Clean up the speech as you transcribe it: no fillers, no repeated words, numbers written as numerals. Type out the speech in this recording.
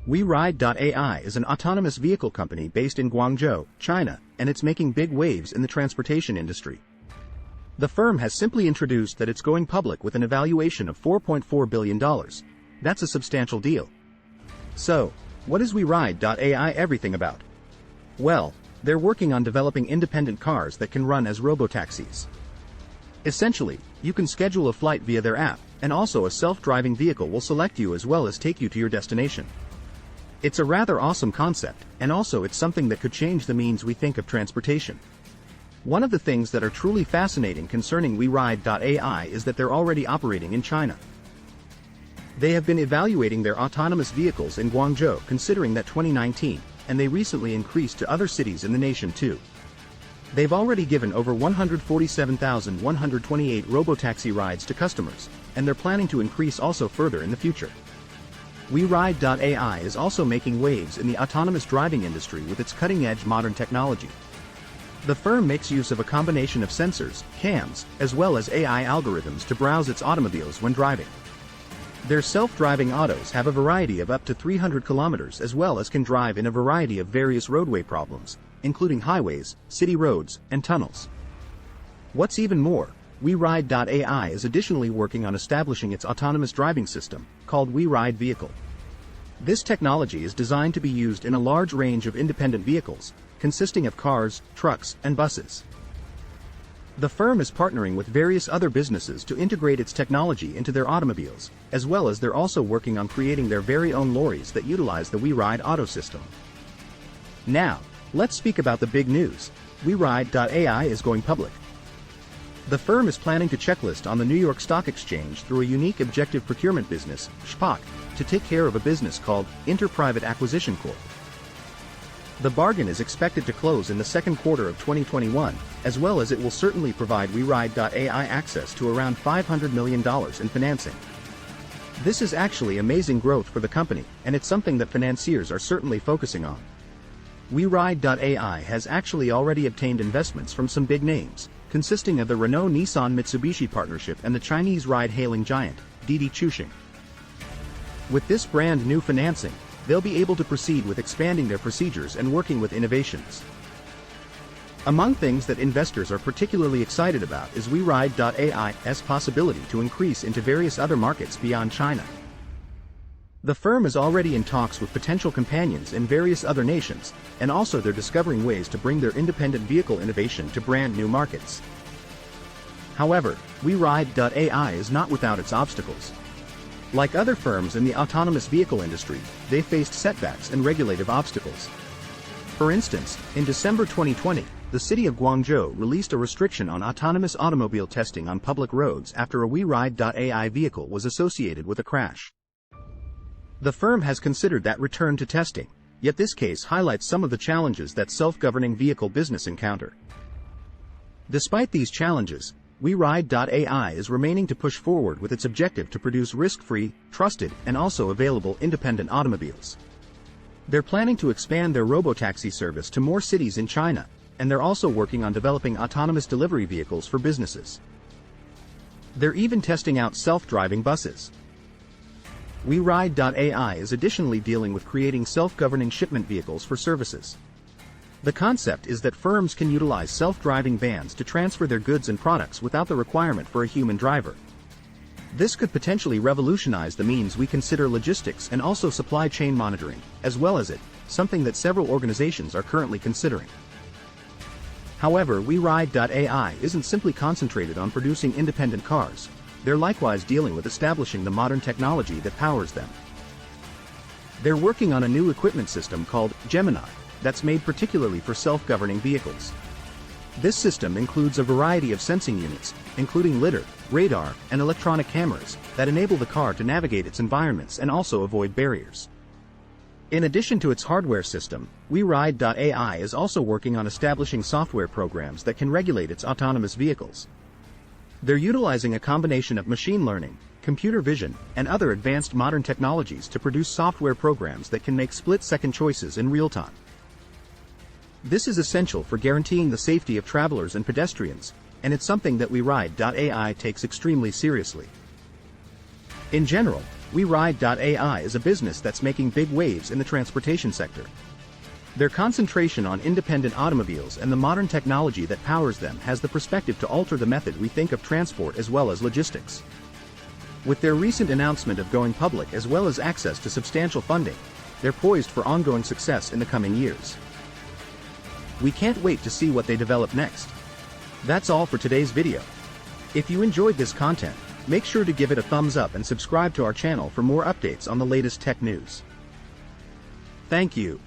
WeRide.AI is an autonomous vehicle company based in Guangzhou, China, and it's making big waves in the transportation industry. The firm has simply introduced that it's going public with an evaluation of $4.4 billion. That's a substantial deal. So, what is WeRide.AI everything about? Well, they're working on developing independent cars that can run as robotaxis. Essentially, you can schedule a flight via their app, and also a self-driving vehicle will select you as well as take you to your destination. It's a rather awesome concept, and also it's something that could change the means we think of transportation. One of the things that are truly fascinating concerning WeRide.AI is that they're already operating in China. They have been evaluating their autonomous vehicles in Guangzhou considering that 2019, and they recently increased to other cities in the nation too. They've already given over 147,128 robotaxi rides to customers, and they're planning to increase also further in the future. WeRide.AI is also making waves in the autonomous driving industry with its cutting-edge modern technology. The firm makes use of a combination of sensors, cams, as well as AI algorithms to browse its automobiles when driving. Their self-driving autos have a variety of up to 300 kilometers as well as can drive in a variety of various roadway problems, including highways, city roads, and tunnels. What's even more, WeRide.AI is additionally working on establishing its autonomous driving system, called WeRide Vehicle. This technology is designed to be used in a large range of independent vehicles, consisting of cars, trucks, and buses. The firm is partnering with various other businesses to integrate its technology into their automobiles, as well as they're also working on creating their very own lorries that utilize the WeRide auto system. Now, let's speak about the big news. WeRide.AI is going public. The firm is planning to checklist on the New York Stock Exchange through a unique objective procurement business, SPAC, to take care of a business called InterPrivate Purchase Corp. The bargain is expected to close in the second quarter of 2021, as well as it will certainly provide WeRide.AI access to around $500 million in financing. This is actually amazing growth for the company, and it's something that financiers are certainly focusing on. WeRide.AI has actually already obtained investments from some big names, consisting of the Renault-Nissan-Mitsubishi partnership and the Chinese ride-hailing giant, Didi Chuxing. With this brand new financing, they'll be able to proceed with expanding their procedures and working with innovations. Among things that investors are particularly excited about is WeRide.AI's possibility to increase into various other markets beyond China. The firm is already in talks with potential companions in various other nations, and also they're discovering ways to bring their independent vehicle innovation to brand new markets. However, WeRide.AI is not without its obstacles. Like other firms in the autonomous vehicle industry, they faced setbacks and regulative obstacles. For instance, in December 2020, the city of Guangzhou released a restriction on autonomous automobile testing on public roads after a WeRide.AI vehicle was associated with a crash. The firm has considered that return to testing, yet this case highlights some of the challenges that self-governing vehicle business encounter. Despite these challenges, WeRide.AI is remaining to push forward with its objective to produce risk-free, trusted, and also available independent automobiles. They're planning to expand their robotaxi service to more cities in China, and they're also working on developing autonomous delivery vehicles for businesses. They're even testing out self-driving buses. WeRide.AI is additionally dealing with creating self-governing shipment vehicles for services. The concept is that firms can utilize self-driving vans to transfer their goods and products without the requirement for a human driver. This could potentially revolutionize the means we consider logistics and also supply chain monitoring, as well as something that several organizations are currently considering. However, WeRide.AI isn't simply concentrated on producing independent cars. They're likewise dealing with establishing the modern technology that powers them. They're working on a new equipment system called Gemini, that's made particularly for self-governing vehicles. This system includes a variety of sensing units, including lidar, radar, and electronic cameras, that enable the car to navigate its environments and also avoid barriers. In addition to its hardware system, WeRide.AI is also working on establishing software programs that can regulate its autonomous vehicles. They're utilizing a combination of machine learning, computer vision, and other advanced modern technologies to produce software programs that can make split-second choices in real time. This is essential for guaranteeing the safety of travelers and pedestrians, and it's something that WeRide.AI takes extremely seriously. In general, WeRide.AI is a business that's making big waves in the transportation sector. Their concentration on independent automobiles and the modern technology that powers them has the perspective to alter the method we think of transport as well as logistics. With their recent announcement of going public as well as access to substantial funding, they're poised for ongoing success in the coming years. We can't wait to see what they develop next. That's all for today's video. If you enjoyed this content, make sure to give it a thumbs up and subscribe to our channel for more updates on the latest tech news. Thank you.